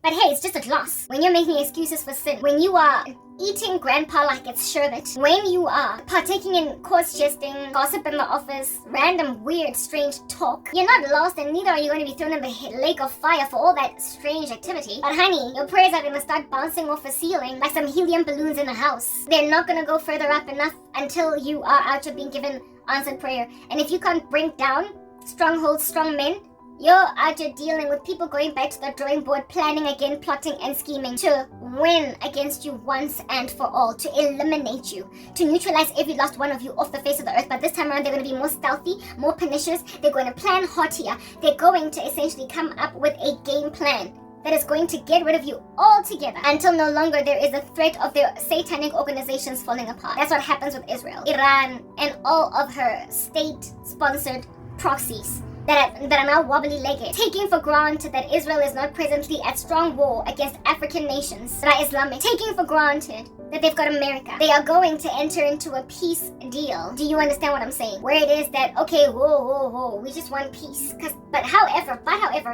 But hey, it's just a glass. When you're making excuses for sin, when you are eating grandpa like it's sherbet, when you are partaking in coarse jesting, gossip in the office, random weird strange talk, you're not lost, and neither are you going to be thrown in the lake of fire for all that strange activity. But honey, your prayers are going to start bouncing off a ceiling like some helium balloons in a house. They're not going to go further up enough until you are out of being given answered prayer. And if you can't bring down strongholds, strong men, you're out here dealing with people going back to the drawing board, planning again, plotting and scheming to win against you once and for all, to eliminate you, to neutralize every last one of you off the face of the earth. But this time around, they're going to be more stealthy, more pernicious. They're going to plan hotier. They're going to essentially come up with a game plan that is going to get rid of you altogether until no longer there is a threat of their satanic organizations falling apart. That's what happens with Israel, Iran, and all of her state-sponsored proxies that are now wobbly-legged, taking for granted that Israel is not presently at strong war against African nations that are Islamic, taking for granted that they've got America. They are going to enter into a peace deal. Do you understand what I'm saying? Where it is that, okay, whoa, we just want peace. But however,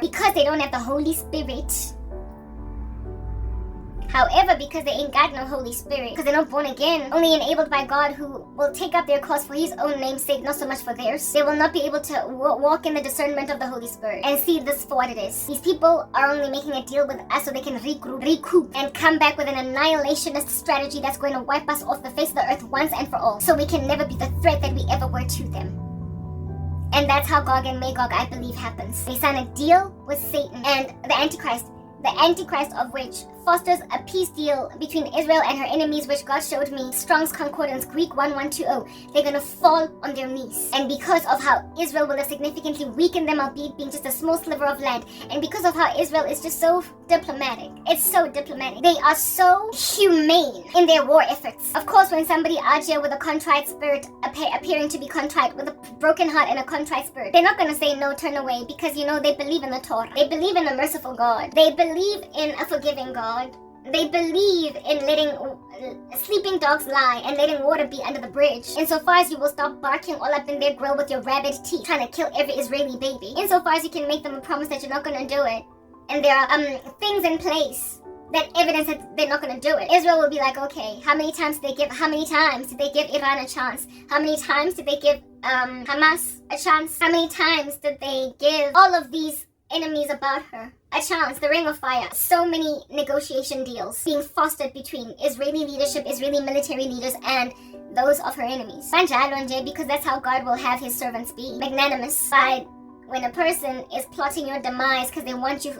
because they don't have the Holy Spirit, because they ain't got no Holy Spirit, because they're not born again, only enabled by God, who will take up their cause for his own name's sake, not so much for theirs, they will not be able to walk in the discernment of the Holy Spirit and see this for what it is. These people are only making a deal with us so they can recoup and come back with an annihilationist strategy that's going to wipe us off the face of the earth once and for all, so we can never be the threat that we ever were to them. And that's how Gog and Magog, I believe, happens. They sign a deal with Satan and the Antichrist of which fosters a peace deal between Israel and her enemies, which God showed me, Strong's Concordance, Greek 1120. They're going to fall on their knees. And because of how Israel will have significantly weakened them, albeit being just a small sliver of land, and because of how Israel is just so diplomatic, it's so diplomatic. They are so humane in their war efforts. Of course, when somebody out here with a contrite spirit, appearing to be contrite, with a broken heart and a contrite spirit, they're not going to say no, turn away, because they believe in the Torah. They believe in a merciful God. They believe in a forgiving God. They believe in letting sleeping dogs lie and letting water be under the bridge. Insofar as you will stop barking all up in their grill with your rabid teeth, trying to kill every Israeli baby. Insofar as you can make them a promise that you're not going to do it. And there are things in place that evidence that they're not going to do it. Israel will be like, okay, how many times did they give Iran a chance? How many times did they give Hamas a chance? How many times did they give all of these enemies about her a chance? The Ring of Fire. So many negotiation deals being fostered between Israeli leadership, Israeli military leaders, and those of her enemies. Because that's how God will have his servants be. Magnanimous. But when a person is plotting your demise because they want you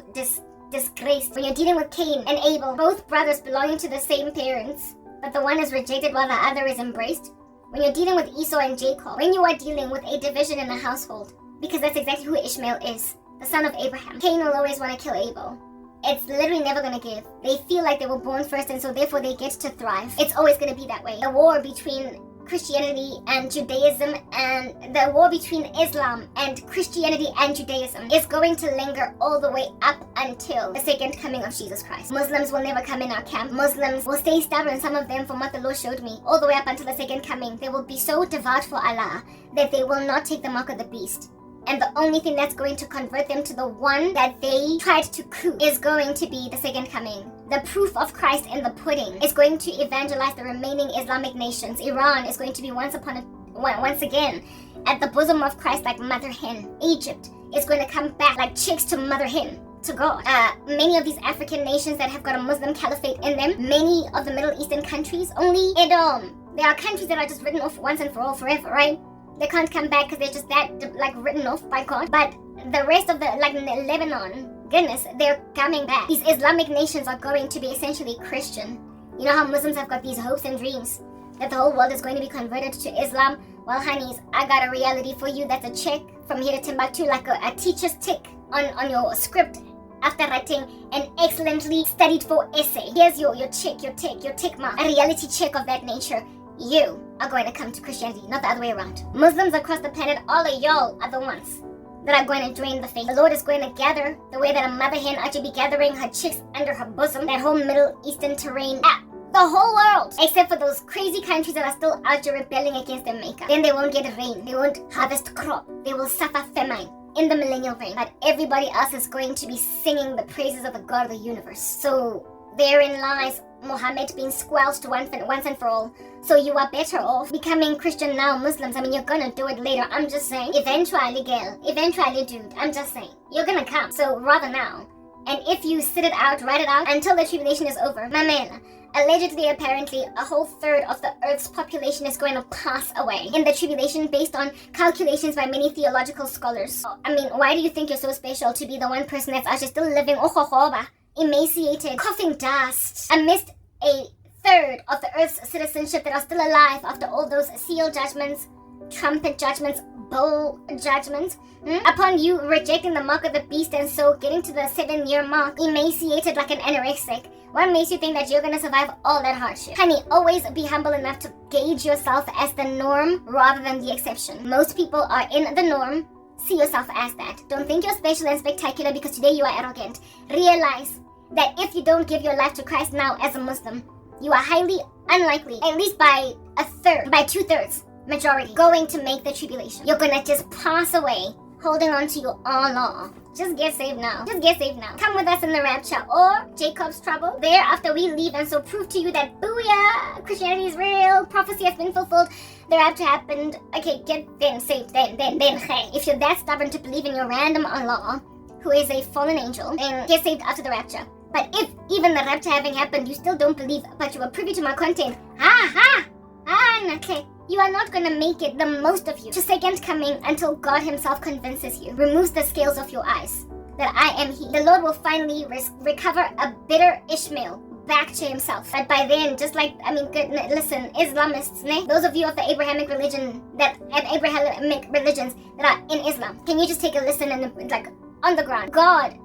disgraced, when you're dealing with Cain and Abel, both brothers belonging to the same parents, but the one is rejected while the other is embraced, when you're dealing with Esau and Jacob, when you are dealing with a division in the household, because that's exactly who Ishmael is, the son of Abraham. Cain will always want to kill Abel. It's literally never going to give. They feel like they were born first, and so therefore they get to thrive. It's always going to be that way. The war between Christianity and Judaism, and the war between Islam and Christianity and Judaism is going to linger all the way up until the second coming of Jesus Christ. Muslims will never come in our camp. Muslims will stay stubborn, some of them, from what the Lord showed me, all the way up until the second coming. They will be so devout for Allah that they will not take the mark of the beast. And the only thing that's going to convert them to the one that they tried to coup is going to be the second coming. The proof of Christ in the pudding is going to evangelize the remaining Islamic nations. Iran is going to be once again at the bosom of Christ like mother hen. Egypt is going to come back like chicks to mother hen, to God. Many of these African nations that have got a Muslim caliphate in them, many of the Middle Eastern countries, only Edom. There are countries that are just written off once and for all, forever, right? They can't come back because they're just that written off by God. But the rest of the Lebanon, goodness, they're coming back. These Islamic nations are going to be essentially Christian. You know how Muslims have got these hopes and dreams that the whole world is going to be converted to Islam? Well, honeys, I got a reality for you. That's a check from here to Timbuktu, like a teacher's tick on your script after writing an excellently studied for essay. Here's your check, your tick mark, a reality check of that nature. You are going to come to Christianity, not the other way around. Muslims across the planet, all of y'all are the ones that are going to drain the faith. The Lord is going to gather the way that a mother hen ought to be gathering her chicks under her bosom, that whole Middle Eastern terrain, the whole world, except for those crazy countries that are still out there rebelling against their maker. Then they won't get rain, they won't harvest crop, they will suffer famine. in the millennial reign, but everybody else is going to be singing the praises of the God of the universe. So therein lies Muhammad being squelched once and for all. So you are better off becoming Christian now, Muslims. I mean, you're gonna do it later. I'm just saying. Eventually, girl. Eventually, dude. I'm just saying. You're gonna come. So rather now. And if you sit it out, write it out, until the tribulation is over, Mamela, allegedly, apparently, a whole third of the Earth's population is going to pass away in the tribulation based on calculations by many theological scholars. I mean, why do you think you're so special to be the one person that's actually still living, emaciated, coughing dust, amidst a third of the Earth's citizenship that are still alive after all those seal judgments, trumpet judgments, bowl judgments, upon you rejecting the mark of the beast and so getting to the 7-year mark, emaciated like an anorexic? What makes you think that you're going to survive all that hardship? Honey, always be humble enough to gauge yourself as the norm rather than the exception. Most people are in the norm. See yourself as that. Don't think you're special and spectacular because today you are arrogant. Realize that if you don't give your life to Christ now as a Muslim, you are highly unlikely, at least by a third, by 2/3, majority, going to make the tribulation. You're gonna just pass away holding on to your Allah. Just get saved now. Just get saved now. Come with us in the rapture or Jacob's trouble. Thereafter we leave and so prove to you that booyah, Christianity is real, prophecy has been fulfilled, the rapture happened. Okay, get then saved. Then hey. If you're that stubborn to believe in your random Allah, who is a fallen angel, then get saved after the rapture. But if even the rapture having happened, you still don't believe, but you are privy to my content, okay, you are not going to make it, the most of you, to second coming until God himself convinces you, removes the scales of your eyes, that I am he. The Lord will finally recover a bitter Ishmael back to himself. But by then, just like, listen, Islamists, those of you of the Abrahamic religion, that have Abrahamic religions that are in Islam, can you just take a listen and like on the ground? God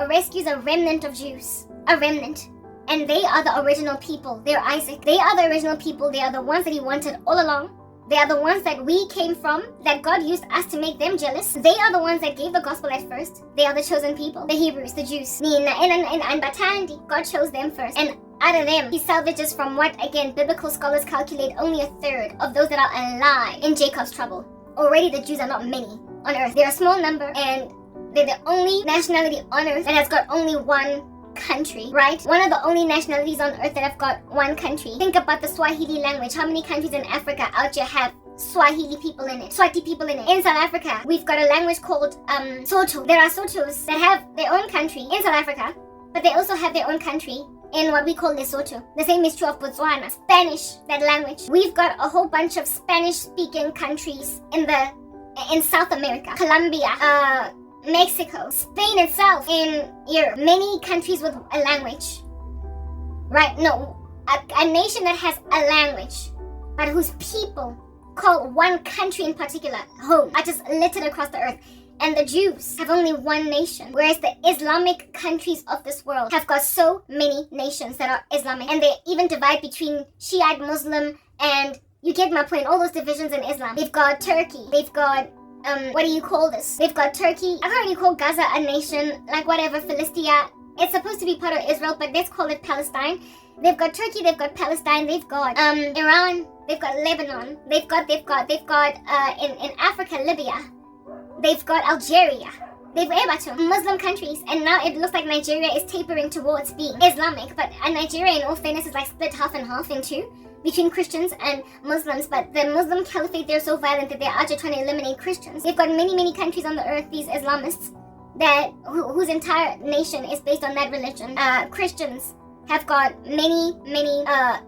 rescues a remnant of Jews, a remnant. And they are the original people. They're Isaac. They are the original people. They are the ones that he wanted all along. They are the ones that we came from, that God used us to make them jealous. They are the ones that gave the gospel at first. They are the chosen people, the Hebrews, the Jews. And Batandi, God chose them first. And out of them, he salvages from what, again, biblical scholars calculate only a third of those that are alive in Jacob's trouble. Already the Jews are not many on earth. They're a small number, and they're the only nationality on earth that has got only one country, right? One of the only nationalities on earth that have got one country. Think about the Swahili language. How many countries in Africa out here have Swahili people in it, Swati people in it? In South Africa, we've got a language called Sotho. There are Sothos that have their own country in South Africa, but they also have their own country in what we call Lesotho. The same is true of Botswana. Spanish, that language. We've got a whole bunch of Spanish-speaking countries in South America. Colombia, Mexico, Spain itself, in Europe, many countries with a language, right? No, a nation that has a language, but whose people call one country in particular home, are just littered across the earth. And the Jews have only one nation, whereas the Islamic countries of this world have got so many nations that are Islamic, and they even divide between Shiite, Muslim, and you get my point, all those divisions in Islam. They've got Turkey, they've got what do you call this? They've got Turkey. I can't really call Gaza a nation, like whatever, Philistia. It's supposed to be part of Israel, but let's call it Palestine. They've got Turkey, they've got Palestine, they've got Iran, they've got Lebanon, they've got in Africa, Libya, they've got Algeria. They've Muslim countries, and now it looks like Nigeria is tapering towards being Islamic, but Nigeria, in all fairness, is like split half and half in two, between Christians and Muslims. But the Muslim caliphate, they're so violent that they're actually trying to eliminate Christians. They've got many countries on the earth, these Islamists, that whose entire nation is based on that religion. Christians have got many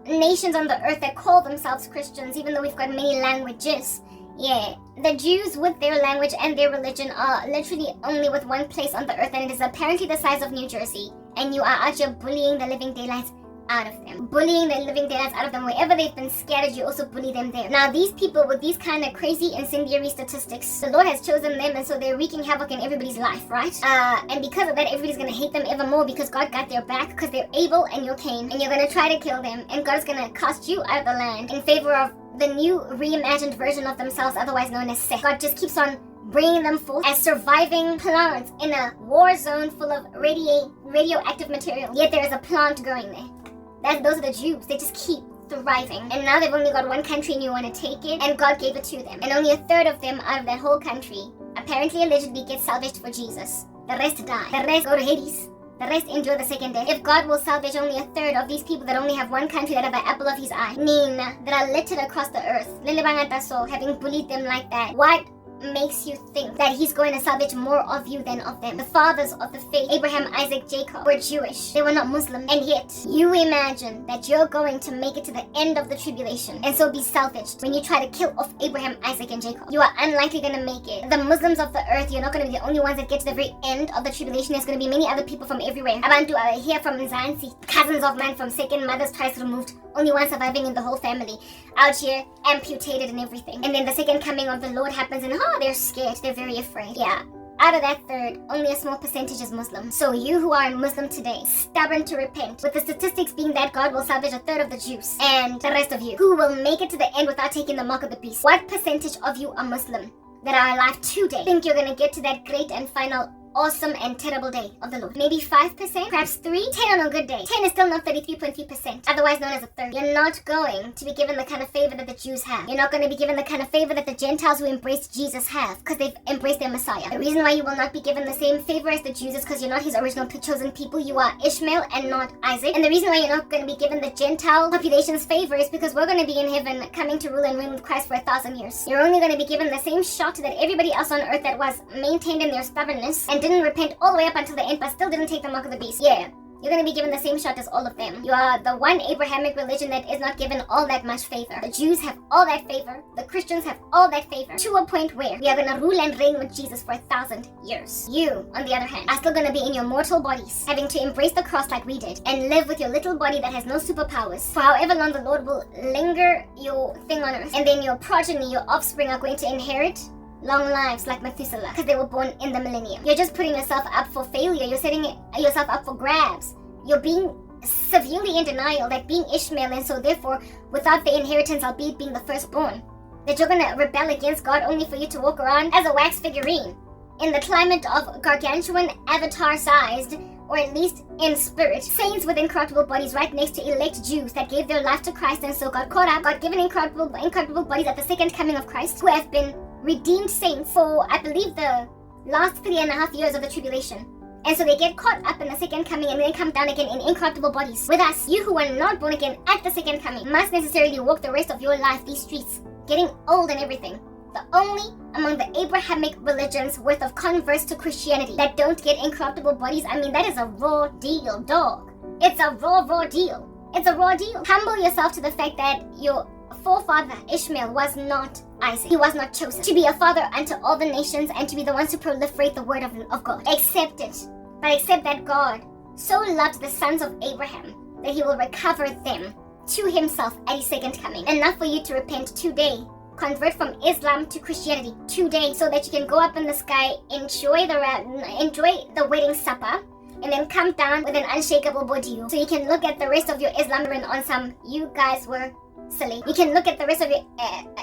nations on the earth that call themselves Christians, even though we've got many languages. Yeah, the Jews with their language and their religion are literally only with one place on the earth, and it is apparently the size of New Jersey. And you are actually bullying the living daylights out of them. Bullying the living daylights out of them. Wherever they've been scattered, you also bully them there. Now, these people with these kind of crazy incendiary statistics, the Lord has chosen them, and so they're wreaking havoc in everybody's life, right? And because of that, everybody's gonna hate them ever more because God got their back, because they're Abel and you're Cain, and you're gonna try to kill them, and God's gonna cast you out of the land in favor of the new reimagined version of themselves, otherwise known as Seth. God just keeps on bringing them forth as surviving plants in a war zone full of radioactive material. Yet there is a plant growing there. Those are the Jews. They just keep thriving. And now they've only got one country and you want to take it, and God gave it to them. And only a third of them out of that whole country apparently allegedly get salvaged for Jesus. The rest die. The rest go to Hades. The rest endure the second death. If God will salvage only a third of these people that only have one country that have the apple of his eye, that are littered across the earth, having bullied them like that, what makes you think that he's going to salvage more of you than of them? The fathers of the faith, Abraham, Isaac, Jacob, were Jewish. They were not Muslim. And yet, you imagine that you're going to make it to the end of the tribulation and so be salvaged when you try to kill off Abraham, Isaac, and Jacob. You are unlikely going to make it. The Muslims of the earth, you're not going to be the only ones that get to the very end of the tribulation. There's going to be many other people from everywhere. Abantu are here from Mzansi, cousins of mine from second mothers twice removed, only one surviving in the whole family, out here amputated and everything. And then the second coming of the Lord happens and they're scared, they're very afraid. Yeah, out of that third, only a small percentage is Muslim. So you who are Muslim today, stubborn to repent, with the statistics being that God will salvage a third of the Jews, and the rest of you who will make it to the end without taking the mark of the beast, what percentage of you are Muslim that are alive today think you're gonna get to that great and final awesome and terrible day of the Lord? Maybe 5%, perhaps 3, 10 on a good day. 10 is still not 33.3%, otherwise known as a third. You're not going to be given the kind of favor that the Jews have. You're not going to be given the kind of favor that the Gentiles who embraced Jesus have, because they've embraced their Messiah. The reason why you will not be given the same favor as the Jews is because you're not his original chosen people. You are Ishmael and not Isaac. And the reason why you're not going to be given the Gentile population's favor is because we're going to be in heaven, coming to rule and reign with Christ for 1,000 years. You're only going to be given the same shot that everybody else on earth that was maintained in their stubbornness and didn't repent all the way up until the end but still didn't take the mark of the beast. Yeah, you're going to be given the same shot as all of them. You are the one Abrahamic religion that is not given all that much favor. The Jews have all that favor. The Christians have all that favor, to a point where we are going to rule and reign with Jesus for 1,000 years. You, on the other hand, are still going to be in your mortal bodies, having to embrace the cross like we did, and live with your little body that has no superpowers for however long the Lord will linger your thing on earth. And then your progeny, your offspring, are going to inherit long lives like Methuselah, because they were born in the millennium. You're just putting yourself up for failure. You're setting yourself up for grabs. You're being severely in denial that being Ishmael, and so therefore without the inheritance, albeit being the firstborn, that you're gonna rebel against God only for you to walk around as a wax figurine in the climate of gargantuan avatar-sized, or at least in spirit, saints with incorruptible bodies right next to elect Jews that gave their life to Christ and so got caught up, got given incorruptible bodies at the second coming of Christ, who have been redeemed saints for, I believe, the last 3.5 years of the tribulation. And so they get caught up in the second coming and then come down again in incorruptible bodies. With us, you who are not born again at the second coming must necessarily walk the rest of your life these streets, getting old and everything. The only among the Abrahamic religions worth of converts to Christianity that don't get incorruptible bodies. I mean, that is a raw deal, dog. It's a raw deal. It's a raw deal. Humble yourself to the fact that your forefather Ishmael was not Isaac. He was not chosen to be a father unto all the nations and to be the ones to proliferate the word of God. Accept it. But accept that God so loved the sons of Abraham that he will recover them to himself at his second coming. Enough for you to repent today. Convert from Islam to Christianity today, so that you can go up in the sky, enjoy the wedding supper, and then come down with an unshakable body. So you can look at the rest of your Islam and on some, you guys were silly. You can look at the rest of your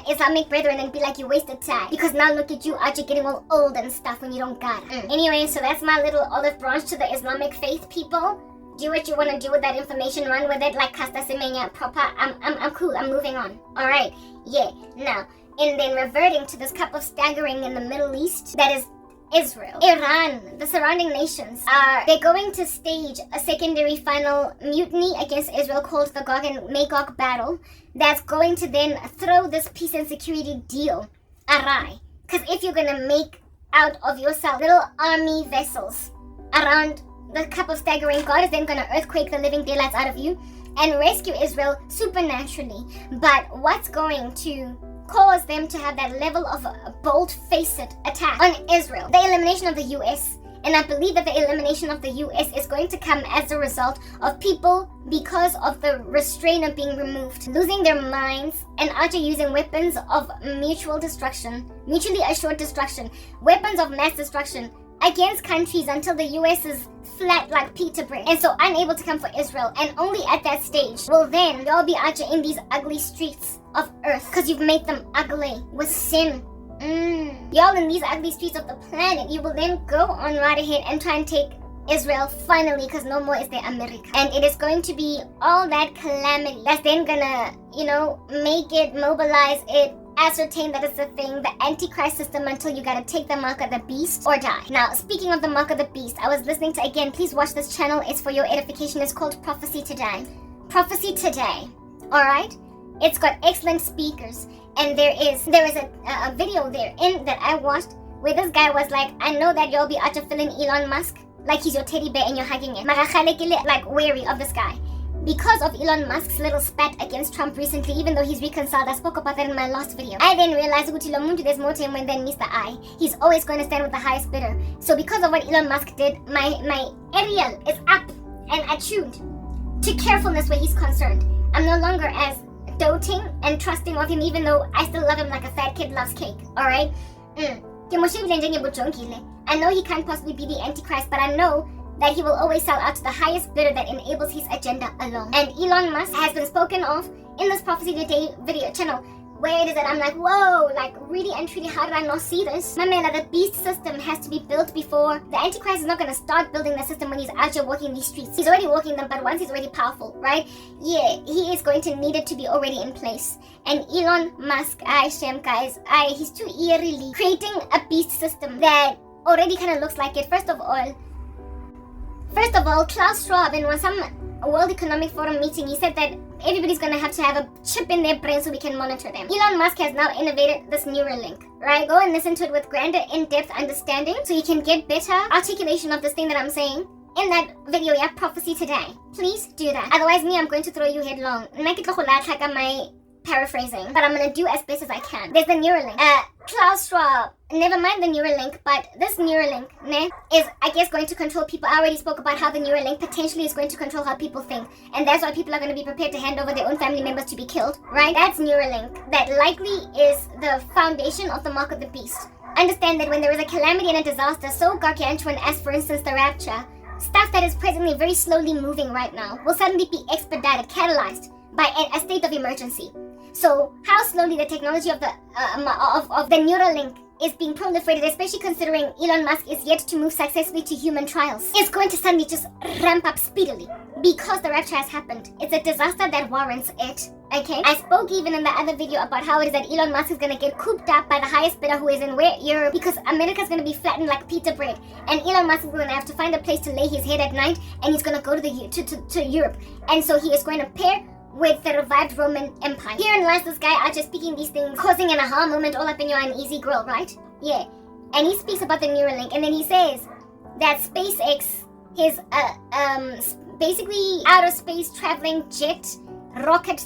Islamic brethren and be like, you wasted time, because now look at you out, you're getting all old and stuff when you don't got it. Anyway, so that's my little olive branch to the Islamic faith, people. Do what you want to do with that information, run with it like Kasta Semenya proper. I'm cool, I'm moving on. Alright, yeah, now, and then reverting to this cup of staggering in the Middle East, that is Israel, Iran, the surrounding nations, they're going to stage a secondary final mutiny against Israel called the Gog and Magog battle, that's going to then throw this peace and security deal awry. Because if you're going to make out of yourself little army vessels around the cup of staggering, God is then going to earthquake the living daylights out of you and rescue Israel supernaturally. But what's going to cause them to have that level of a bold-faced attack on Israel? The elimination of the U.S. And I believe that the elimination of the U.S. is going to come as a result of people, because of the restraint being removed, losing their minds and out using weapons of mutually assured destruction, weapons of mass destruction against countries until the U.S. is flat like pita bread, and so unable to come for Israel. And only at that stage will then y'all be out in these ugly streets of earth, because you've made them ugly with sin. Y'all in these ugly streets of the planet, you will then go on right ahead and try and take Israel finally, because no more is there America. And it is going to be all that calamity that's then gonna, make it, mobilize it, ascertain that it's a thing, the Antichrist system, until you gotta take the mark of the beast or die. Now, speaking of the mark of the beast, I was listening to, again, please watch this channel, it's for your edification, it's called Prophecy Today. Prophecy Today, alright? It's got excellent speakers, and there is a video there in that I watched where this guy was like, I know that y'all be out to fill in Elon Musk like he's your teddy bear and you're hugging him. Like wary of this guy. Because of Elon Musk's little spat against Trump recently, even though he's reconciled, I spoke about that in my last video. I then realized there's more to him than Mr. I. He's always going to stand with the highest bidder. So because of what Elon Musk did, my Ariel is up and attuned to carefulness where he's concerned. I'm no longer as doting and trusting of him, even though I still love him like a fat kid loves cake. Alright? I know he can't possibly be the Antichrist, but I know that he will always sell out to the highest bidder that enables his agenda alone. And Elon Musk has been spoken of in this Prophecy Today video channel, where it is that I'm like, whoa, like really and truly, how did I not see this? My man, the beast system has to be built before. The Antichrist is not going to start building the system when he's out here walking these streets. He's already walking them, but once he's already powerful, right? Yeah, he is going to need it to be already in place. And Elon Musk, he's too eerily creating a beast system that already kind of looks like it. First of all, Klaus Schwab in some World Economic Forum meeting, he said that everybody's going to have a chip in their brain so we can monitor them. Elon Musk has now innovated this Neuralink, right? Go and listen to it with grander, in-depth understanding so you can get better articulation of this thing that I'm saying in that video, yeah, Prophecy Today. Please do that. Otherwise, I'm going to throw you headlong. My paraphrasing, but I'm gonna do as best as I can. There's the Neuralink. Klaus Schwab, never mind the Neuralink, but this Neuralink, is, I guess, going to control people. I already spoke about how the Neuralink potentially is going to control how people think, and that's why people are going to be prepared to hand over their own family members to be killed, right? That's Neuralink. That likely is the foundation of the mark of the beast. Understand that when there is a calamity and a disaster so gargantuan as, for instance, the rapture, stuff that is presently very slowly moving right now will suddenly be expedited, catalyzed by a state of emergency. So how slowly the technology of the Neuralink is being proliferated, especially considering Elon Musk is yet to move successfully to human trials, is going to suddenly just ramp up speedily because the rapture has happened. It's a disaster that warrants it. Okay, I spoke even in the other video about how it is that Elon Musk is going to get cooped up by the highest bidder who is in Europe, because America is going to be flattened like pita bread, and Elon Musk is going to have to find a place to lay his head at night, and he's going to go to Europe, and so he is going to pair with the revived Roman Empire. Herein lies this guy out just speaking these things, causing an aha moment all up in your uneasy grill, right? Yeah. And he speaks about the Neuralink, and then he says that SpaceX, his basically outer space traveling jet rocket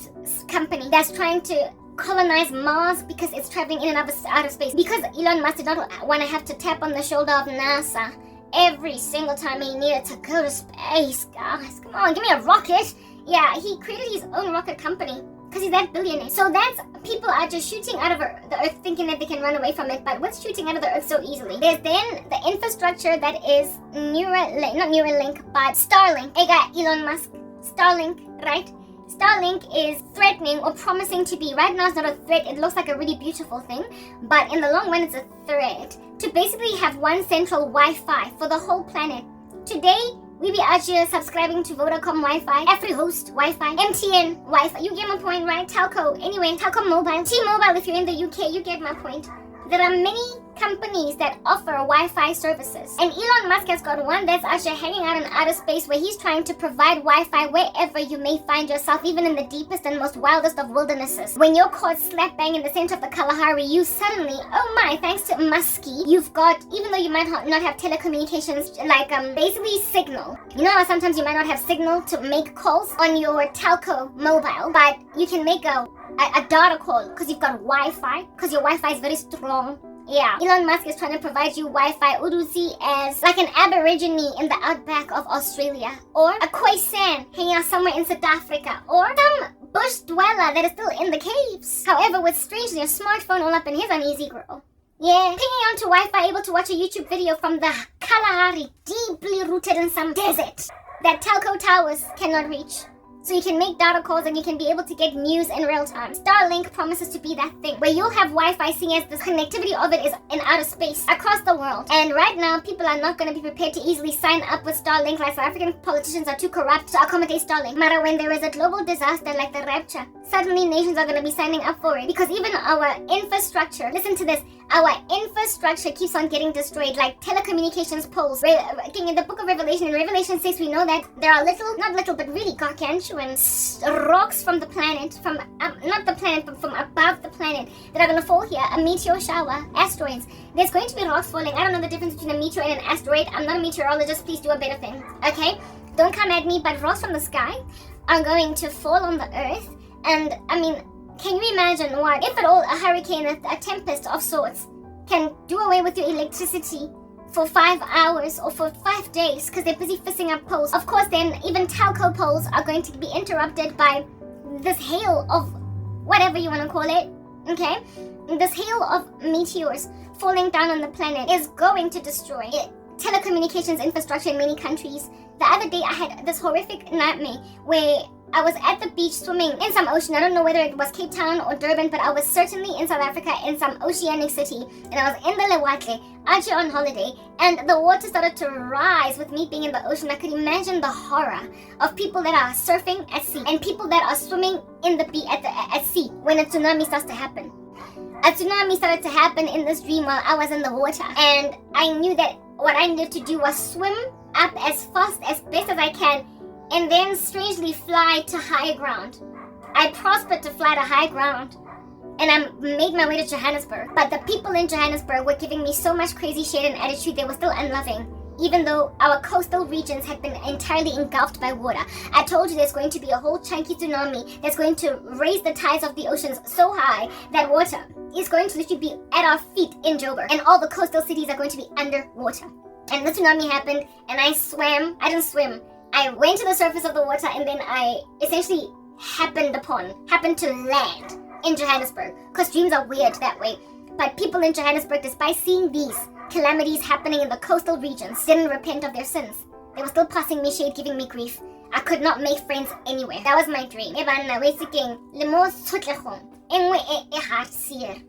company that's trying to colonize Mars because it's traveling in and out of outer space. Because Elon Musk did not want to have to tap on the shoulder of NASA every single time he needed to go to space. Guys, come on, give me a rocket. Yeah, he created his own rocket company because he's that billionaire. So that's, people are just shooting out of the earth thinking that they can run away from it, but what's shooting out of the earth so easily? There's then the infrastructure that is Neuralink, not Neuralink, but Starlink. Hey guy, Elon Musk, Starlink, right? Starlink is threatening or promising to be, right now it's not a threat, it looks like a really beautiful thing, but in the long run it's a threat to basically have one central Wi-Fi for the whole planet. Today, we be out here subscribing to Vodacom Wi-Fi, AfriHost Wi-Fi, MTN Wi-Fi. You get my point, right? Telco. Anyway, Telco Mobile. T-Mobile if you're in the UK, you get my point. There are many companies that offer Wi-Fi services. And Elon Musk has got one that's actually hanging out in outer space where he's trying to provide Wi-Fi wherever you may find yourself, even in the deepest and most wildest of wildernesses. When you're caught slap bang in the center of the Kalahari, you suddenly, oh my, thanks to Muskie, you've got, even though you might not have telecommunications, like basically signal. You know how sometimes you might not have signal to make calls on your telco mobile, but you can make a data call because you've got Wi-Fi, because your Wi-Fi is very strong. Yeah, Elon Musk is trying to provide you Wi-Fi Uruzi as like an aborigine in the outback of Australia, or a Khoisan hanging out somewhere in South Africa, or some bush dweller that is still in the caves. However, with strangely a smartphone all up in his uneasy grill. Yeah, pinging onto Wi-Fi, able to watch a YouTube video from the Kalahari, deeply rooted in some desert that telco towers cannot reach. So you can make data calls and you can be able to get news in real time. Starlink promises to be that thing where you'll have Wi-Fi, seeing as the connectivity of it is in outer space across the world. And right now, people are not going to be prepared to easily sign up with Starlink, like South African politicians are too corrupt to accommodate Starlink. Matter when there is a global disaster like the rapture, suddenly nations are going to be signing up for it, because even our infrastructure, listen to this, our infrastructure keeps on getting destroyed, like telecommunications poles. In the book of Revelation, in Revelation 6, we know that there are not little, but really gargantuan rocks from the planet, from, not the planet, but from above the planet, that are going to fall here, a meteor shower, asteroids. There's going to be rocks falling. I don't know the difference between a meteor and an asteroid. I'm not a meteorologist, please do a better thing, okay? Don't come at me, but rocks from the sky are going to fall on the earth. And I mean, can you imagine what, if at all, a hurricane, a tempest of sorts, can do away with your electricity for 5 hours or for 5 days because they're busy fixing up poles? Of course, then even telco poles are going to be interrupted by this hail of whatever you want to call it, okay? This hail of meteors falling down on the planet is going to destroy telecommunications infrastructure in many countries. The other day, I had this horrific nightmare where I was at the beach swimming in some ocean. I don't know whether it was Cape Town or Durban, but I was certainly in South Africa in some oceanic city. And I was in the Hlongwane, out here on holiday, and the water started to rise with me being in the ocean. I could imagine the horror of people that are surfing at sea and people that are swimming in the at sea when a tsunami starts to happen. A tsunami started to happen in this dream while I was in the water. And I knew that what I needed to do was swim up as fast, as best as I can, and then strangely fly to higher ground. I prospered to fly to high ground, and I made my way to Johannesburg. But the people in Johannesburg were giving me so much crazy shade and attitude. They were still unloving, even though our coastal regions had been entirely engulfed by water. I told you there's going to be a whole chunky tsunami that's going to raise the tides of the oceans so high that water is going to literally be at our feet in Joburg, and all the coastal cities are going to be underwater. And the tsunami happened, and I didn't swim. I went to the surface of the water, and then I essentially happened to land in Johannesburg, because dreams are weird that way. But people in Johannesburg, despite seeing these calamities happening in the coastal regions, didn't repent of their sins. They were still passing me shade, giving me grief. I could not make friends anywhere. That was my dream.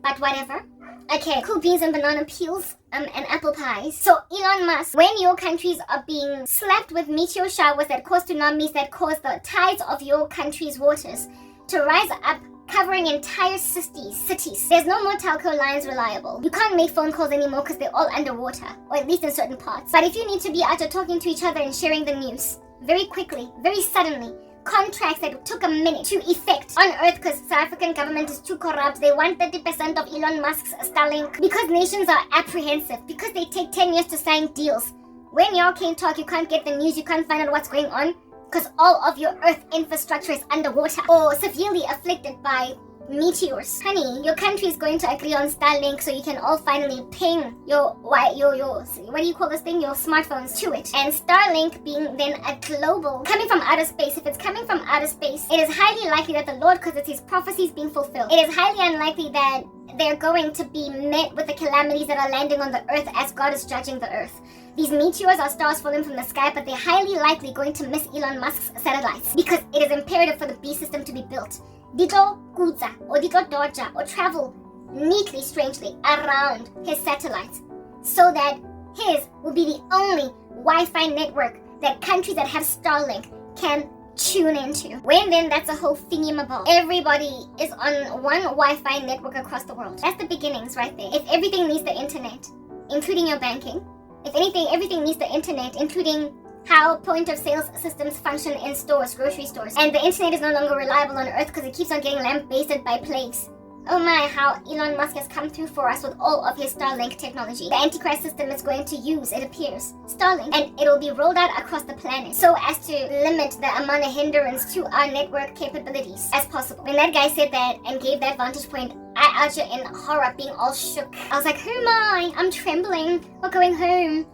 But whatever. Okay, cool beans and banana peels and apple pies. So Elon Musk, when your countries are being slapped with meteor showers that cause tsunamis, that cause the tides of your country's waters to rise up, covering entire cities. There's no more telco lines reliable. You can't make phone calls anymore because they're all underwater, or at least in certain parts. But if you need to be out there talking to each other and sharing the news, very quickly, very suddenly, contracts that took a minute to effect on Earth because the South African government is too corrupt. They want 30% of Elon Musk's Starlink because nations are apprehensive, because they take 10 years to sign deals. When y'all can't talk, you can't get the news, you can't find out what's going on because all of your Earth infrastructure is underwater or severely afflicted by meteors. Honey, your country is going to agree on Starlink so you can all finally ping your what do you call this thing? Your smartphones to it. And Starlink being then a global, coming from outer space. If it's coming from outer space, it is highly likely that the Lord, because it's his prophecies being fulfilled, it is highly unlikely that they're going to be met with the calamities that are landing on the earth as God is judging the earth. These meteors are stars falling from the sky, but they're highly likely going to miss Elon Musk's satellites because it is imperative for the B system to be built. Ditlo kutsa or ditlo dodja or travel neatly, strangely, around his satellites so that his will be the only Wi-Fi network that countries that have Starlink can tune into. When then that's a whole thingamabobble. Everybody is on one Wi-Fi network across the world. That's the beginnings right there. If everything needs the internet, including your banking, if anything, everything needs the internet, including how point of sales systems function in stores, grocery stores. And the internet is no longer reliable on Earth because it keeps on getting lambasted by plagues. Oh my, how Elon Musk has come through for us with all of his Starlink technology. The Antichrist system is going to use, it appears, Starlink, and it'll be rolled out across the planet so as to limit the amount of hindrance to our network capabilities as possible. When that guy said that and gave that vantage point, I out here in horror, being all shook. I was like, who am I? I'm trembling. We're going home.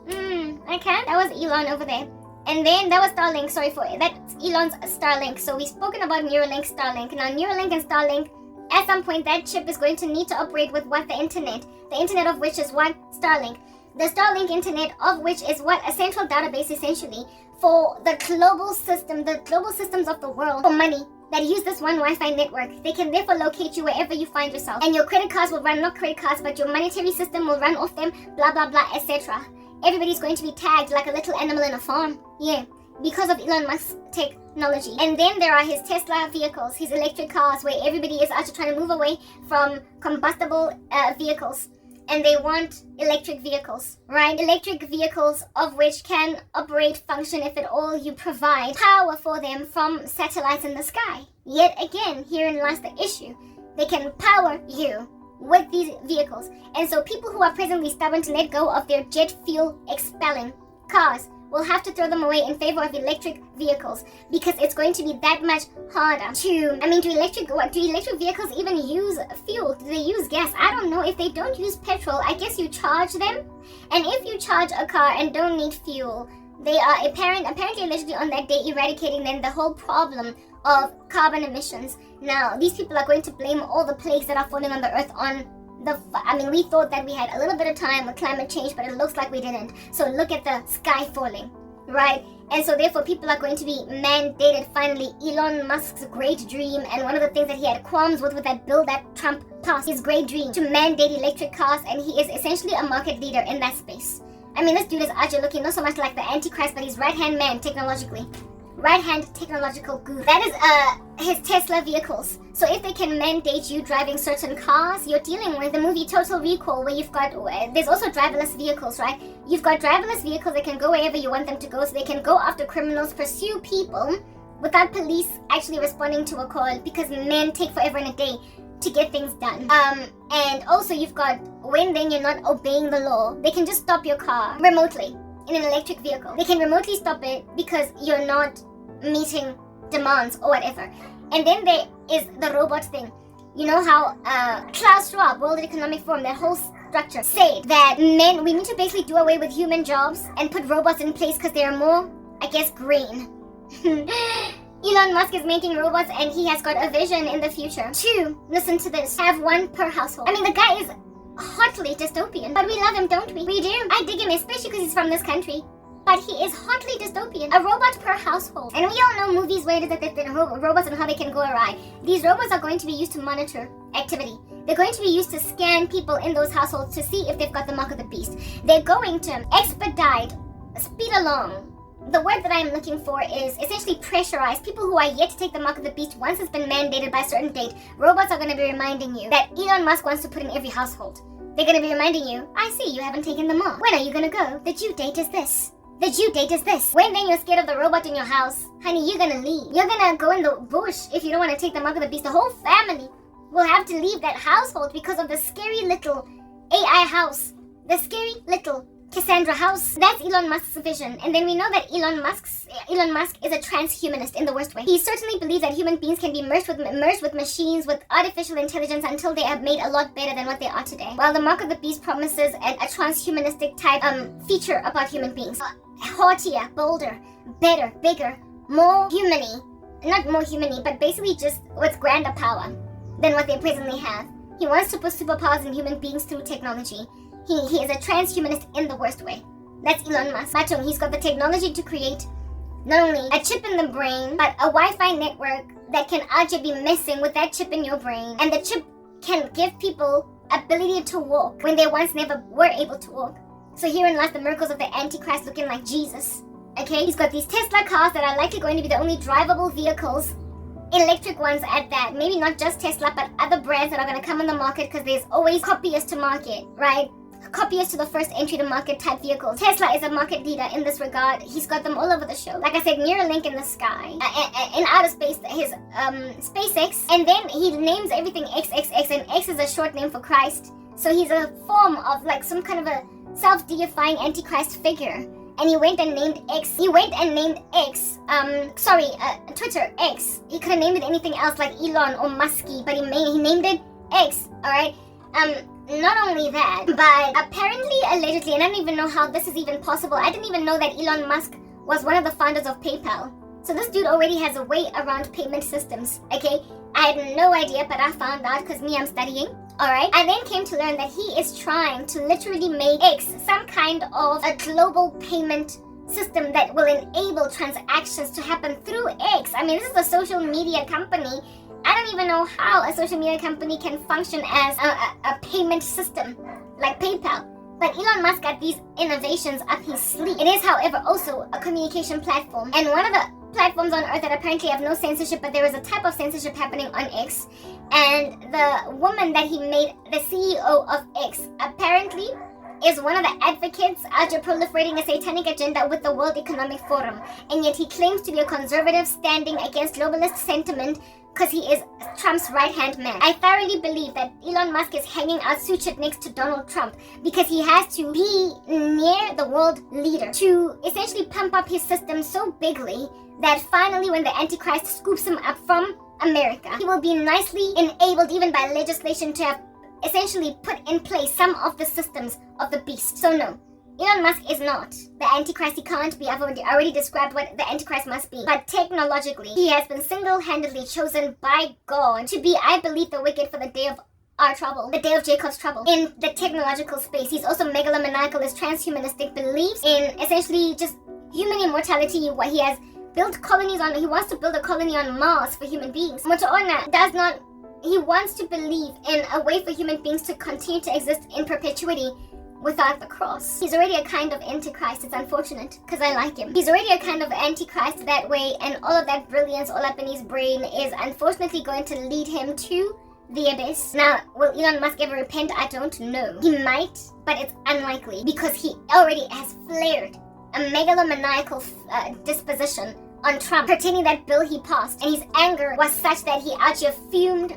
Okay. That was Elon over there. And then that was Starlink, sorry for it. That's Elon's Starlink. So we've spoken about Neuralink, Starlink. Now Neuralink and Starlink, at some point that chip is going to need to operate with what? The internet. The internet of which is what? Starlink. The Starlink internet of which is what? A central database essentially for the global system, the global systems of the world for money that use this one Wi-Fi network. They can therefore locate you wherever you find yourself. And your credit cards will run, not credit cards, but your monetary system will run off them, blah, blah, blah, etc. Everybody's going to be tagged like a little animal in a farm. Yeah. because of Elon Musk's technology. And then there are his Tesla vehicles, his electric cars, where everybody is actually trying to move away from combustible vehicles. And they want electric vehicles, right? Electric vehicles of which can operate, function, if at all you provide power for them from satellites in the sky. Yet again, herein lies the issue. They can power you with these vehicles. And so people who are presently stubborn to let go of their jet fuel expelling cars will have to throw them away in favor of electric vehicles, because it's going to be that much harder to, do electric vehicles even use fuel? Do they use gas? I don't know. If they don't use petrol, I guess you charge them. And if you charge a car and don't need fuel, they are apparently allegedly on that day eradicating then the whole problem of carbon emissions. Now, these people are going to blame all the plagues that are falling on the earth on we thought that we had a little bit of time with climate change, but it looks like we didn't. So look at the sky falling, right? And so therefore people are going to be mandated finally. Elon Musk's great dream, and one of the things that he had qualms with that bill that Trump passed, his great dream to mandate electric cars, and he is essentially a market leader in that space. This dude is actually looking not so much like the Antichrist, but he's right-hand man technologically. Right-hand technological guru. That is his Tesla vehicles. So if they can mandate you driving certain cars, you're dealing with the movie Total Recall, where there's also driverless vehicles, right? You've got driverless vehicles that can go wherever you want them to go, so they can go after criminals, pursue people without police actually responding to a call, because men take forever and a day to get things done. And also you've got, when then you're not obeying the law, they can just stop your car remotely. In an electric vehicle, they can remotely stop it because you're not meeting demands or whatever. And then there is the robot thing. You know how Klaus Schwab, World Economic Forum, that whole structure said that we need to basically do away with human jobs and put robots in place because they are more, green. Elon Musk is making robots, and he has got a vision in the future to, listen to this, have one per household. The guy is hotly dystopian, but we love him, don't we? We do. I dig him, especially because he's from this country. But he is hotly dystopian. A robot per household. And we all know movies where it is that robots and how they can go awry. These robots are going to be used to monitor activity. They're going to be used to scan people in those households to see if they've got the mark of the beast. They're going to expedite, speed along. The word that I'm looking for is essentially pressurize people who are yet to take the mark of the beast. Once it's been mandated by a certain date, robots are going to be reminding you that Elon Musk wants to put in every household. They're going to be reminding you, I see you haven't taken the mark. When are you going to go? The due date is this. The due date is this. When then you're scared of the robot in your house, honey, you're going to leave. You're going to go in the bush if you don't want to take the mark of the beast. The whole family will have to leave that household because of the scary little AI house. The scary little Cassandra house. That's Elon Musk's vision. And then we know that Elon Musk is a transhumanist in the worst way. He certainly believes that human beings can be merged with machines, with artificial intelligence, until they are made a lot better than what they are today. While the mark of the beast promises a transhumanistic type feature about human beings. Haughtier, bolder, better, bigger, more humany. Not more humany, but basically just with grander power than what they presently have. He wants to put superpowers in human beings through technology. He is a transhumanist in the worst way. That's Elon Musk. Batung, he's got the technology to create not only a chip in the brain, but a Wi-Fi network that can actually be messing with that chip in your brain. And the chip can give people ability to walk when they once never were able to walk. So herein lies the miracles of the Antichrist looking like Jesus. Okay, he's got these Tesla cars that are likely going to be the only drivable vehicles, electric ones at that. Maybe not just Tesla, but other brands that are going to come on the market, because there's always copyists to market, right? Copyists to the first entry to market type vehicles. Tesla is a market leader in this regard. He's got them all over the show. Like I said, Neuralink in the sky, in outer space, his SpaceX, and then he names everything XXX, and X is a short name for Christ. So he's a form of like some kind of a self-deifying Antichrist figure. And he went and named X. Twitter X. He could have named it anything else like Elon or Muskie, but he named it X. All right. Not only that, but apparently, allegedly, and I don't even know how this is even possible. I didn't even know that Elon Musk was one of the founders of PayPal. So this dude already has a way around payment systems, okay? I had no idea, but I found out because I'm studying, alright? I then came to learn that he is trying to literally make X some kind of a global payment system that will enable transactions to happen through X. This is a social media company. I don't even know how a social media company can function as a payment system like PayPal. But Elon Musk got these innovations up his sleeve. It is, however, also a communication platform. And one of the platforms on Earth that apparently have no censorship, but there is a type of censorship happening on X. And the woman that he made the CEO of X apparently is one of the advocates out here proliferating a satanic agenda with the World Economic Forum. And yet he claims to be a conservative standing against globalist sentiment because he is Trump's right-hand man. I thoroughly believe that Elon Musk is hanging out sutured next to Donald Trump because he has to be near the world leader to essentially pump up his system so bigly that finally when the Antichrist scoops him up from America, he will be nicely enabled even by legislation to have essentially put in place some of the systems of the beast. So no, Elon Musk is not the Antichrist. He can't be. I've already described what the Antichrist must be. But technologically, he has been single-handedly chosen by God to be, I believe, the wicked for the day of our trouble, the day of Jacob's trouble. In the technological space, he's also megalomaniacal, his transhumanistic beliefs in essentially just human immortality. What he has built colonies on, he wants to build a colony on Mars for human beings. Motoona does not, he wants to believe in a way for human beings to continue to exist in perpetuity without the cross. He's already a kind of antichrist. It's unfortunate because I like him. He's already a kind of antichrist that way, and all of that brilliance all up in his brain is unfortunately going to lead him to the abyss. Now, will Elon Musk ever repent? I don't know. He might, but it's unlikely because he already has flared a megalomaniacal disposition on Trump, pretending that bill he passed, and his anger was such that he actually fumed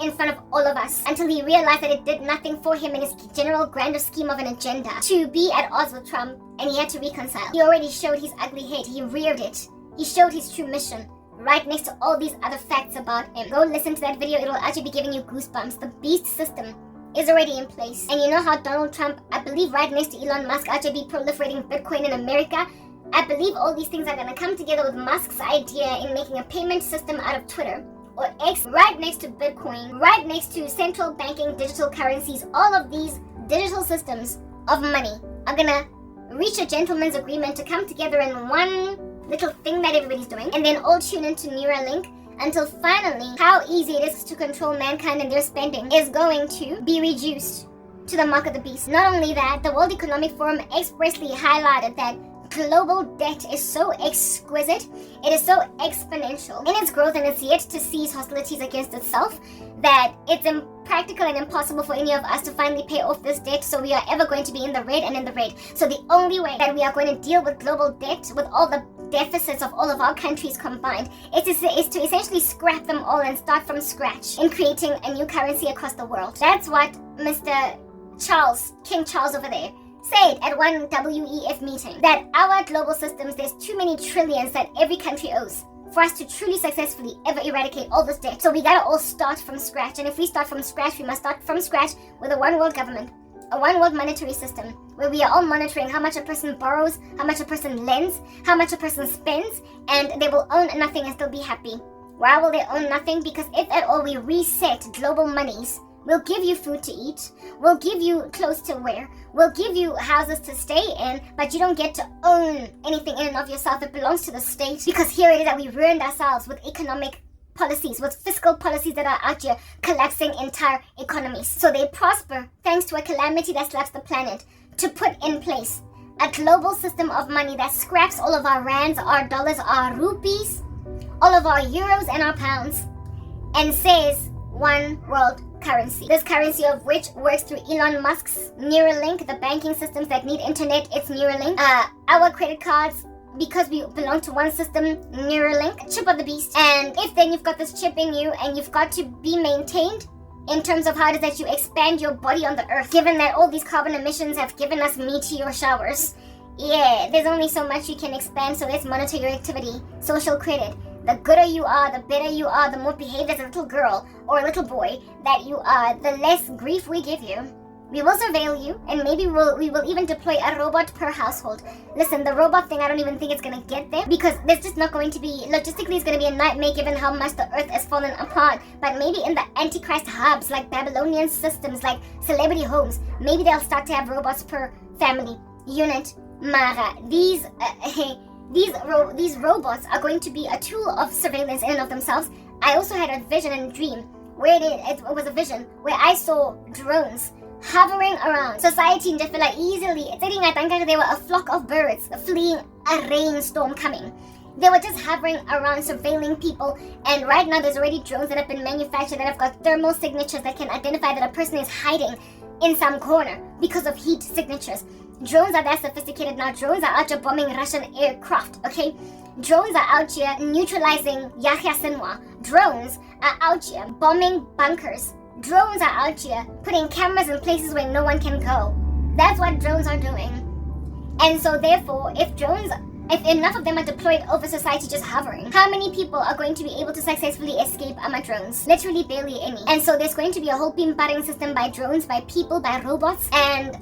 in front of all of us until he realized that it did nothing for him in his general grander scheme of an agenda to be at odds with Trump, and he had to reconcile. He already showed his ugly head. He reared it. He showed his true mission right next to all these other facts about him. Go listen to that video. It will actually be giving you goosebumps. The beast system is already in place. And you know how Donald Trump, I believe right next to Elon Musk, actually be proliferating Bitcoin in America? I believe all these things are going to come together with Musk's idea in making a payment system out of Twitter or X right next to Bitcoin, right next to central banking digital currencies. All of these digital systems of money are going to reach a gentleman's agreement to come together in one little thing that everybody's doing, and then all tune into Neuralink until finally how easy it is to control mankind and their spending is going to be reduced to the mark of the beast. Not only that, the World Economic Forum expressly highlighted that global debt is so exquisite, it is so exponential in its growth, and it's yet to cease hostilities against itself, that it's impractical and impossible for any of us to finally pay off this debt, so we are ever going to be in the red and in the red. So the only way that we are going to deal with global debt, with all the deficits of all of our countries combined, is to essentially scrap them all and start from scratch in creating a new currency across the world. That's what Mr. Charles, King Charles over there, said at one WEF meeting, that our global systems, there's too many trillions that every country owes for us to truly successfully ever eradicate all this debt. So we gotta all start from scratch. And if we start from scratch, we must start from scratch with a one world government, a one world monetary system, where we are all monitoring how much a person borrows, how much a person lends, how much a person spends, and they will own nothing and still be happy. Why will they own nothing? Because if at all we reset global monies, we'll give you food to eat, we'll give you clothes to wear, we'll give you houses to stay in, but you don't get to own anything in and of yourself. It belongs to the state. Because here it is that we ruined ourselves with economic policies, with fiscal policies that are out here collapsing entire economies. So they prosper thanks to a calamity that slaps the planet, to put in place a global system of money that scraps all of our rands, our dollars, our rupees, all of our euros and our pounds, and says one world currency. This currency of which works through Elon Musk's Neuralink, the banking systems that need internet, it's Neuralink. Our credit cards, because we belong to one system, Neuralink, chip of the beast. And if then you've got this chip in you and you've got to be maintained in terms of how it is that you expand your body on the earth, given that all these carbon emissions have given us meteor showers, yeah, there's only so much you can expand, so let's monitor your activity. Social credit. The gooder you are, the better you are, the more behaved as a little girl or a little boy that you are, the less grief we give you. We will surveil you, and maybe we will even deploy a robot per household. Listen, the robot thing, I don't even think it's going to get there, because there's just not going to be, logistically it's going to be a nightmare given how much the earth has fallen apart. But maybe in the Antichrist hubs, like Babylonian systems, like celebrity homes, maybe they'll start to have robots per family unit. Mara, these robots are going to be a tool of surveillance in and of themselves. I also had a vision and a dream where it was a vision where I saw drones hovering around society in Jeffela easily. They were a flock of birds fleeing a rainstorm coming. They were just hovering around, surveilling people, and right now there's already drones that have been manufactured that have got thermal signatures that can identify that a person is hiding in some corner because of heat signatures. Drones are that sophisticated now. Drones are out here bombing Russian aircraft, okay? Drones are out here neutralizing Yahya Sinwar. Drones are out here bombing bunkers. Drones are out here putting cameras in places where no one can go. That's what drones are doing. And so therefore, if enough of them are deployed over society just hovering, how many people are going to be able to successfully escape drones? Literally barely any. And so there's going to be a whole beam-butting system by drones, by people, by robots. And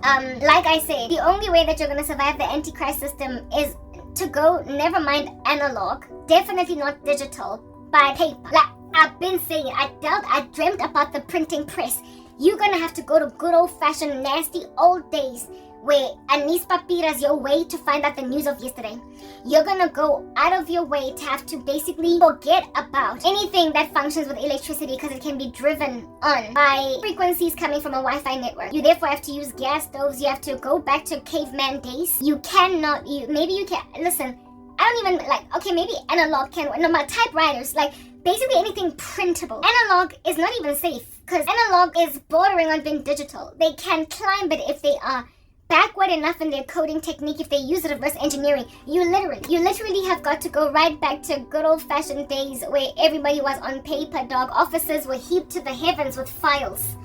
like I said, the only way that you're going to survive the Antichrist system is to go, never mind analog, definitely not digital, by paper. Like I've been saying, I dreamt about the printing press. You're going to have to go to good old-fashioned, nasty old days where Anis Papira is your way to find out the news of yesterday. You're gonna go out of your way to have to basically forget about anything that functions with electricity because it can be driven on by frequencies coming from a Wi-Fi network. You therefore have to use gas stoves. You have to go back to caveman days. You cannot, maybe you can, listen, I don't even maybe analog can, no, my typewriters, basically anything printable. Analog is not even safe because analog is bordering on being digital. They can climb it if they are backward enough in their coding technique. If they use reverse engineering, you literally have got to go right back to good old-fashioned days where everybody was on paper, dog. Offices were heaped to the heavens with files.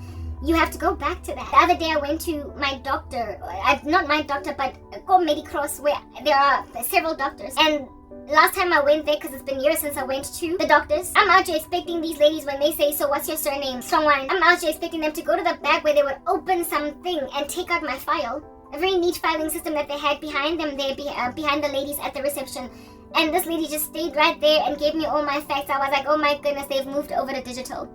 You have to go back to that. The other day I went to my doctor, not my doctor, but go Medicross, where there are several doctors. And last time I went there, because it's been years since I went to the doctors, I'm out here expecting these ladies when they say, so what's your surname? Hlongwane. I'm out here expecting them to go to the back where they would open something and take out my file. A very neat filing system that they had behind them there, behind the ladies at the reception. And this lady just stayed right there and gave me all my facts. I was like, oh my goodness, they've moved over to digital.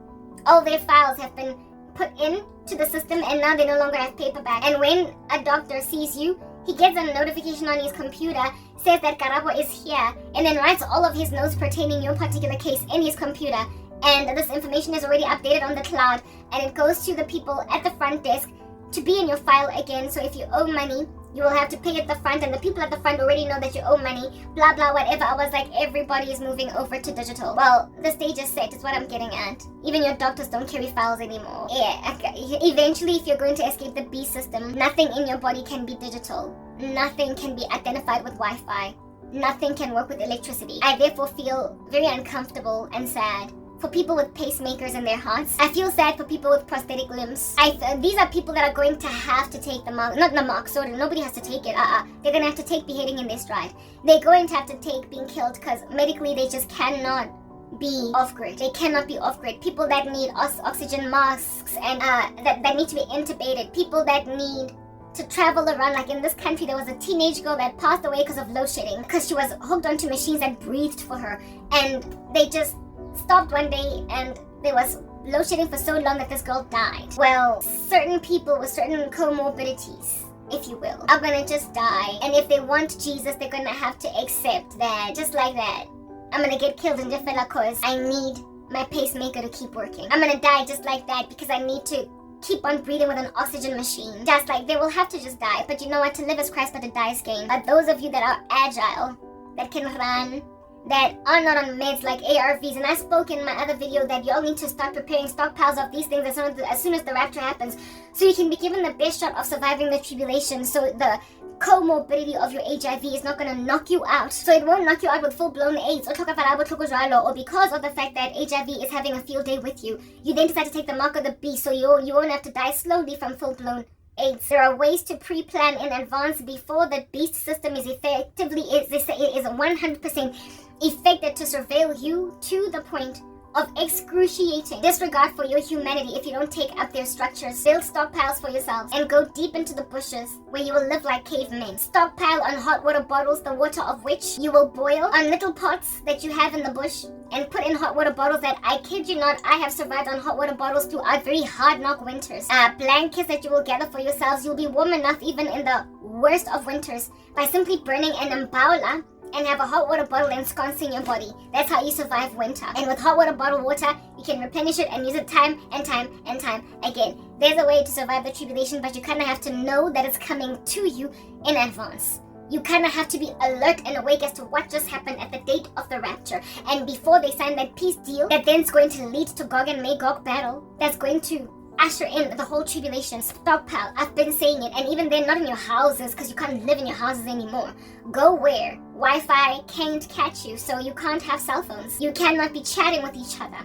All their files have been put into the system and now they no longer have paperback. And when a doctor sees you, he gets a notification on his computer, says that Karabo is here, and then writes all of his notes pertaining your particular case in his computer. And this information is already updated on the cloud, and it goes to the people at the front desk to be in your file again. So if you owe money, you will have to pay at the front, and the people at the front already know that you owe money, blah blah whatever. I was like, everybody is moving over to digital. Well, the stage is set, is what I'm getting at. Even your doctors don't carry files anymore. Yeah, eventually if you're going to escape the beast system, nothing in your body can be digital. Nothing can be identified with Wi-Fi. Nothing can work with electricity. I therefore feel very uncomfortable and sad for people with pacemakers in their hearts. I feel sad for people with prosthetic limbs. These are people that are going to have to take the mark. Not the mark, sorry, nobody has to take it. They're going to have to take beheading in their stride. They're going to have to take being killed because medically they just cannot be off-grid. They cannot be off-grid. People that need oxygen masks and that need to be intubated. People that need to travel around. Like in this country, there was a teenage girl that passed away because of load shedding because she was hooked onto machines that breathed for her. And they just stopped one day and there was load shedding for so long that this girl died. Well, certain people with certain comorbidities, if you will, are gonna just die. And if they want Jesus, they're gonna have to accept that, just like that, I'm gonna get killed in Jeffela cause I need my pacemaker to keep working. I'm gonna die just like that because I need to keep on breathing with an oxygen machine. Just like they will have to just die. But you know what? To live is Christ, but to die is gain. But those of you that are agile, that can run, that are not on meds like ARVs, and I spoke in my other video that y'all need to start preparing stockpiles of these things as soon as the rapture happens, so you can be given the best shot of surviving the tribulation, so the comorbidity of your HIV is not going to knock you out. So it won't knock you out with full-blown AIDS or because of the fact that HIV is having a field day with you. You then decide to take the mark of the beast, so you won't have to die slowly from full-blown AIDS. There are ways to pre-plan in advance before the beast system is effectively, it is 100% effective to surveil you to the point of excruciating disregard for your humanity if you don't take up their structures. Build stockpiles for yourselves and go deep into the bushes where you will live like cavemen. Stockpile on hot water bottles, the water of which you will boil on little pots that you have in the bush, and put in hot water bottles that, I kid you not, I have survived on hot water bottles throughout very hard knock winters. Blankets that you will gather for yourselves. You'll be warm enough even in the worst of winters by simply burning an mbaula and have a hot water bottle ensconcing your body. That's how you survive winter. And with hot water bottle water, you can replenish it and use it time and time and time again. There's a way to survive the tribulation, but you kind of have to know that it's coming to you in advance. You kind of have to be alert and awake as to what just happened at the date of the rapture. And before they sign that peace deal, that then is going to lead to Gog and Magog battle, that's going to usher in the whole tribulation. Stockpile. I've been saying it. And even then, not in your houses, because you can't live in your houses anymore. Go where Wi-Fi can't catch you, so you can't have cell phones. You cannot be chatting with each other.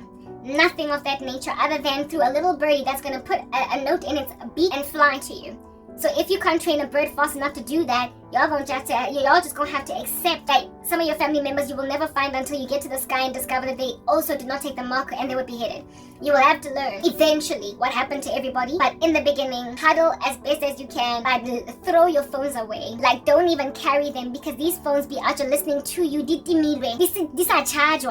Nothing of that nature other than through a little birdie that's going to put a note in its beak and fly to you. So if you can't train a bird fast enough to do that, y'all just gonna have to accept that some of your family members you will never find until you get to the sky and discover that they also did not take the marker and they were beheaded. You will have to learn eventually what happened to everybody, but in the beginning, huddle as best as you can, but throw your phones away. Like, don't even carry them, because these phones be out listening to you. This are charged.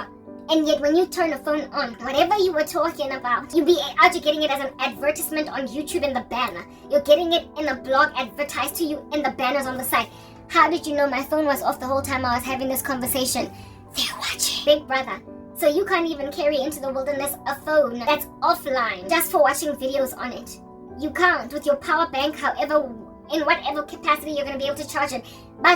And yet when you turn the phone on, whatever you were talking about, you be out getting it as an advertisement on YouTube in the banner. You're getting it in a blog advertised to you in the banners on the side. How did you know my phone was off the whole time I was having this conversation? They're watching. Big brother. So you can't even carry into the wilderness a phone that's offline just for watching videos on it. You can't with your power bank, however, in whatever capacity you're going to be able to charge it. The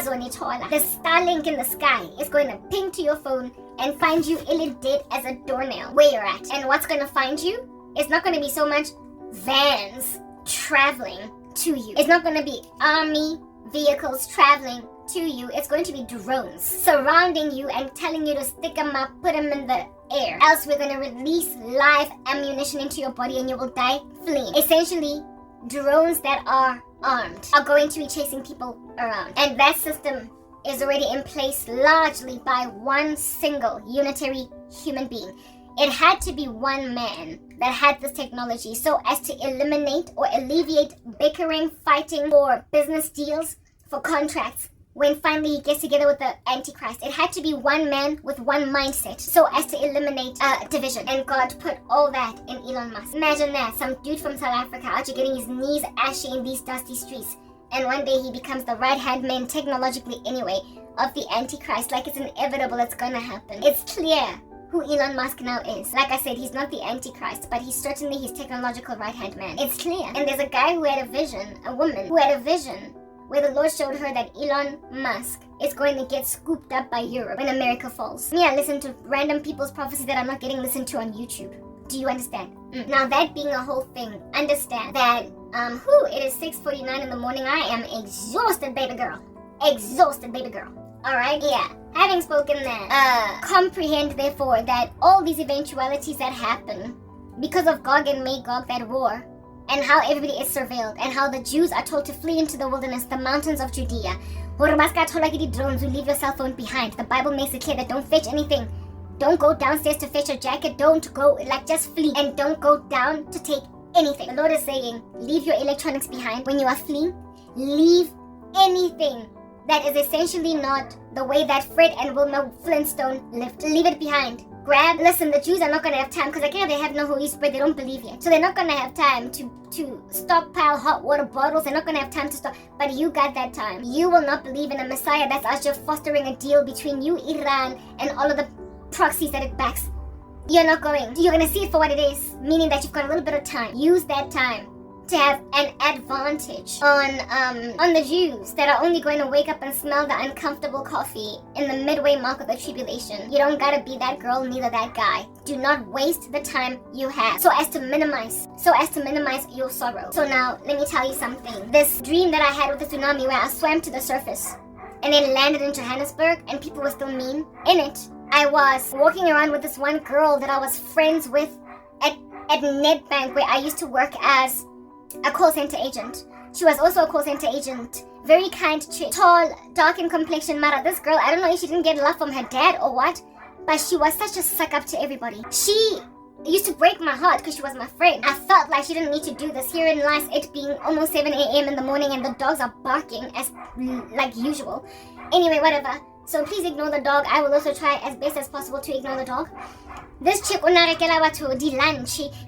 Starlink in the sky is going to ping to your phone and find you dead as a doornail where you're at. And what's going to find you? It's not going to be so much vans traveling to you. It's not going to be army vehicles traveling to you. It's going to be drones surrounding you and telling you to stick them up, put them in the air. Else we're going to release live ammunition into your body and you will die fleeing. Essentially, drones that are armed are going to be chasing people around. And that system is already in place largely by one single unitary human being. It had to be one man that had this technology so as to eliminate or alleviate bickering, fighting for business deals, for contracts. When finally he gets together with the Antichrist, it had to be one man with one mindset so as to eliminate division. And God put all that in Elon Musk. Imagine that, some dude from South Africa out here getting his knees ashy in these dusty streets. And one day he becomes the right-hand man, technologically anyway, of the Antichrist. Like, it's inevitable, it's gonna happen. It's clear who Elon Musk now is. Like I said, he's not the Antichrist, but he's certainly his technological right-hand man. It's clear. And there's a guy who had a vision, a woman who had a vision, where the Lord showed her that Elon Musk is going to get scooped up by Europe when America falls. Me, I listen to random people's prophecies that I'm not getting listened to on YouTube. Do you understand? Now, that being a whole thing, understand that, it is 6:49 in the morning. I am exhausted, baby girl. Exhausted, baby girl. Alright? Yeah. Having spoken that, comprehend, therefore, that all these eventualities that happen because of Gog and Magog, that war, and how everybody is surveilled, and how the Jews are told to flee into the wilderness, the mountains of Judea. Drones, you leave your cell phone behind. The Bible makes it clear that don't fetch anything. Don't go downstairs to fetch your jacket. Don't go, just flee. And don't go down to take anything. The Lord is saying, leave your electronics behind when you are fleeing. Leave anything that is essentially not the way that Fred and Wilma Flintstone lived. Leave it behind. Listen, the Jews are not going to have time, because again, they have no Holy Spirit, they don't believe yet. So they're not going to have time to stockpile hot water bottles. They're not going to have time to stop. But you got that time. You will not believe in a Messiah that's out here fostering a deal between you, Iran, and all of the proxies that it backs. You're not going. You're going to see it for what it is, meaning that you've got a little bit of time. Use that time to have an advantage on the Jews that are only going to wake up and smell the uncomfortable coffee in the midway mark of the tribulation. You don't gotta be that girl, neither that guy. Do not waste the time you have so as to minimize your sorrow. So now, let me tell you something. This dream that I had with the tsunami, where I swam to the surface and then landed in Johannesburg and people were still mean. In it, I was walking around with this one girl that I was friends with at Nedbank, where I used to work as a call center agent. She was also a call center agent. Very kind chick. Tall, dark in complexion. Mara, this girl, I don't know if she didn't get love from her dad or what, but she was such a suck up to everybody. She used to break my heart because she was my friend. I felt like she didn't need to do this. Herein lies it being almost 7 a.m. in the morning and the dogs are barking as like usual. Anyway, whatever. So please ignore the dog. I will also try as best as possible to ignore the dog. This chick,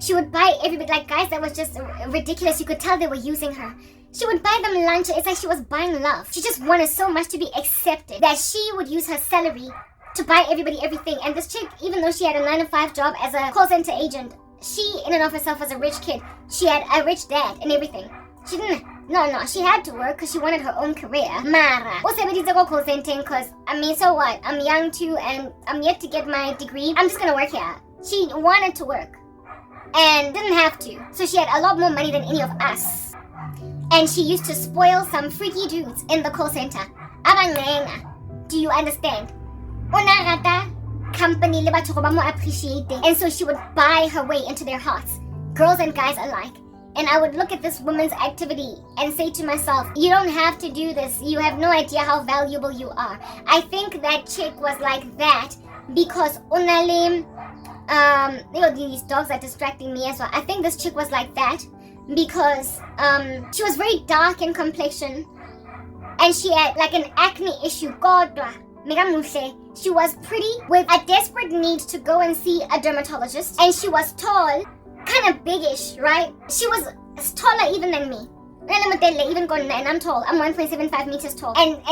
she would buy everybody, like guys that was just ridiculous. You could tell they were using her. She would buy them lunch. It's like she was buying love. She just wanted so much to be accepted that she would use her salary to buy everybody everything. And this chick, even though she had a 9-to-5 job as a call center agent, she in and of herself was a rich kid. She had a rich dad and everything. She didn't. No, she had to work because she wanted her own career. Mara, because I mean, so what? I'm young too, and I'm yet to get my degree. I'm just gonna work here. She wanted to work and didn't have to, so she had a lot more money than any of us. And she used to spoil some freaky dudes in the call center. Do you understand? Company le batho ba mo appreciating, and so she would buy her way into their hearts, girls and guys alike. And I would look at this woman's activity and say to myself, you don't have to do this. You have no idea how valuable you are. I think that chick was like that because these dogs are distracting me as well. I think this chick was like that because she was very dark in complexion and she had like an acne issue. She was pretty with a desperate need to go and see a dermatologist, and she was tall, kind of biggish, right? She was taller even than me. And I'm tall. I'm 1.75 meters tall. And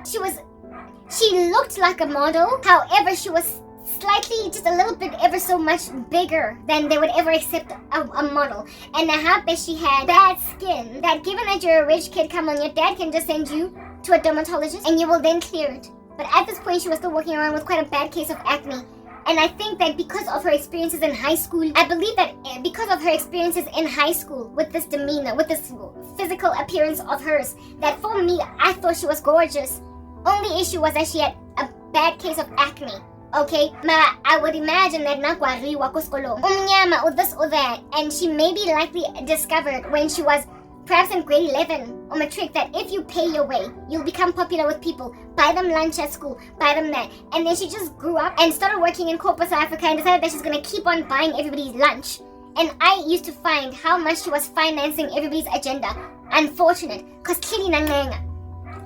she looked like a model. However, she was slightly, just a little bit, ever so much bigger than they would ever accept a model. And she had bad skin that given that you're a rich kid, come on, your dad can just send you to a dermatologist and you will then clear it. But at this point, she was still walking around with quite a bad case of acne. And I think that because of her experiences in high school, I believe that because of her experiences in high school with this demeanor, with this physical appearance of hers, that for me, I thought she was gorgeous. Only issue was that she had a bad case of acne. Okay? I would imagine that nakwariwa ko skolong. Umnyama or this or that. And she maybe likely discovered when she was perhaps in grade 11 or matric that if you pay your way, you'll become popular with people. Buy them lunch at school, buy them that. And then she just grew up and started working in corporate South Africa and decided that she's going to keep on buying everybody's lunch. And I used to find how much she was financing everybody's agenda unfortunate, because kili nangenga.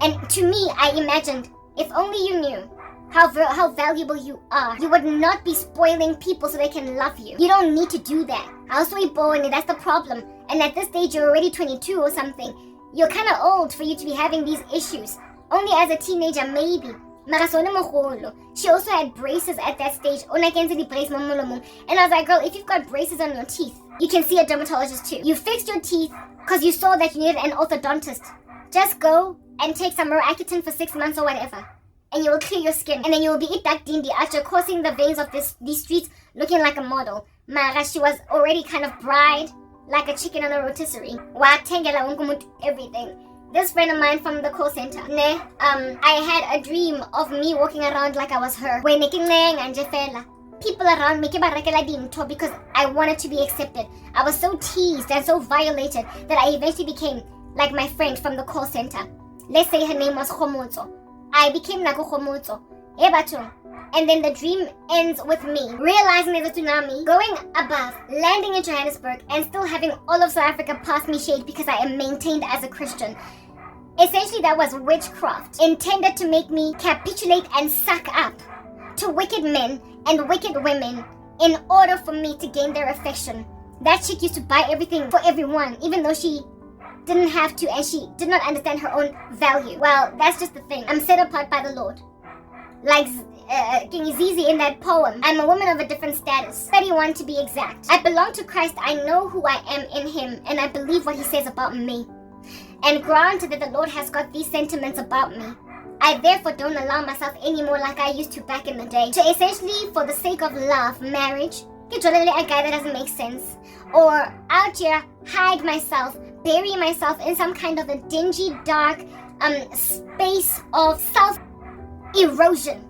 And to me, I imagined, if only you knew how valuable you are, you would not be spoiling people so they can love you. You don't need to do that. That's the problem. And at this stage, you're already 22 or something. You're kind of old for you to be having these issues. Only as a teenager, maybe. She also had braces at that stage. And I was like, girl, if you've got braces on your teeth, you can see a dermatologist too. You fixed your teeth because you saw that you needed an orthodontist. Just go and take some Roaccutane for 6 months or whatever. And you will clear your skin. And then you will be itak dindi after crossing the veins of these streets looking like a model. Mara, she was already kind of bride, like a chicken on a rotisserie. Everything. This friend of mine from the call center, I had a dream of me walking around like I was her. People around me because I wanted to be accepted. I was so teased and so violated that I eventually became like my friend from the call center. Let's say her name was Khomotso. I became like a Khomotso. And then the dream ends with me realizing there's a tsunami, going above, landing in Johannesburg, and still having all of South Africa pass me shade because I am maintained as a Christian. Essentially, that was witchcraft, intended to make me capitulate and suck up to wicked men and wicked women in order for me to gain their affection. That chick used to buy everything for everyone, even though she didn't have to and she did not understand her own value. Well, that's just the thing. I'm set apart by the Lord. Like King Zizi in that poem, I'm a woman of a different status. 31 to be exact. I belong to Christ. I know who I am in Him, and I believe what He says about me. And granted that the Lord has got these sentiments about me, I therefore don't allow myself anymore like I used to back in the day. To essentially, for the sake of love, marriage, get a guy that doesn't make sense, or out here, hide myself, bury myself in some kind of a dingy, dark space of self-erosion.